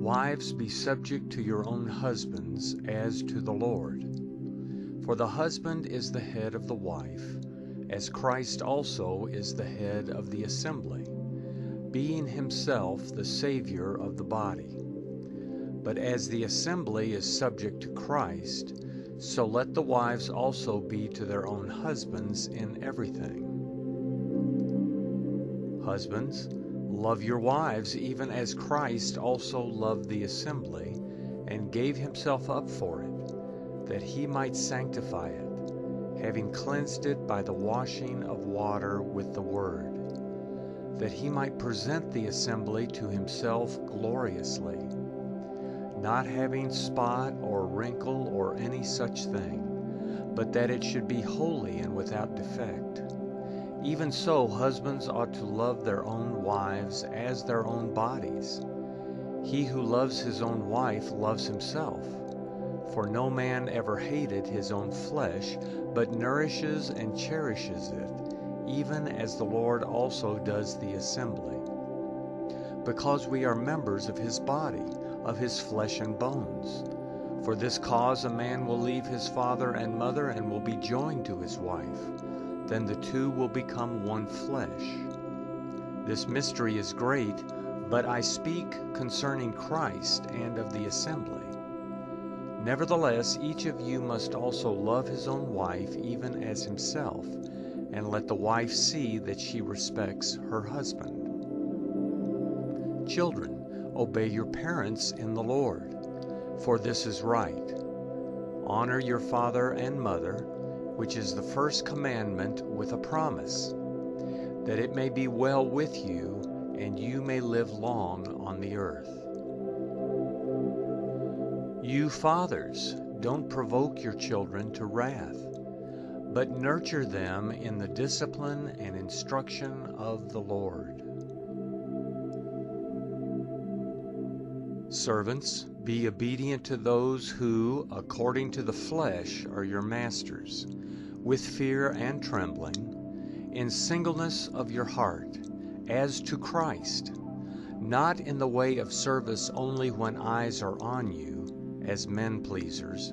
Wives, be subject to your own husbands as to the Lord. For the husband is the head of the wife, as Christ also is the head of the assembly, being himself the Savior of the body. But as the assembly is subject to Christ, so let the wives also be to their own husbands in everything. Husbands, love your wives even as Christ also loved the assembly, and gave himself up for it, that he might sanctify it, having cleansed it by the washing of water with the word, that he might present the assembly to himself gloriously, not having spot or wrinkle or any such thing, but that it should be holy and without defect. Even so, husbands ought to love their own wives as their own bodies. He who loves his own wife loves himself. For no man ever hated his own flesh, but nourishes and cherishes it, even as the Lord also does the assembly. Because we are members of his body, of his flesh and bones. For this cause a man will leave his father and mother and will be joined to his wife. Then the two will become one flesh. This mystery is great, but I speak concerning Christ and of the assembly. Nevertheless, each of you must also love his own wife even as himself, and let the wife see that she respects her husband. Children, obey your parents in the Lord, for this is right. Honor your father and mother, which is the first commandment with a promise, that it may be well with you, and you may live long on the earth. You fathers, don't provoke your children to wrath, but nurture them in the discipline and instruction of the Lord. Servants, be obedient to those who, according to the flesh, are your masters, with fear and trembling, in singleness of your heart, as to Christ, not in the way of service only when eyes are on you, as men pleasers,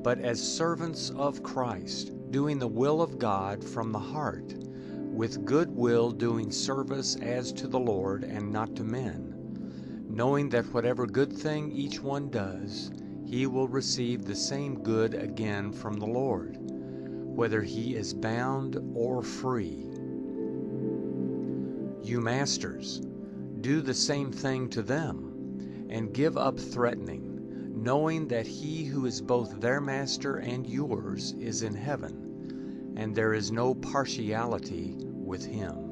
but as servants of Christ, doing the will of God from the heart, with good will doing service as to the Lord and not to men, knowing that whatever good thing each one does, he will receive the same good again from the Lord, whether he is bound or free. You masters, do the same thing to them, and give up threatening, knowing that he who is both their master and yours is in heaven, and there is no partiality with him.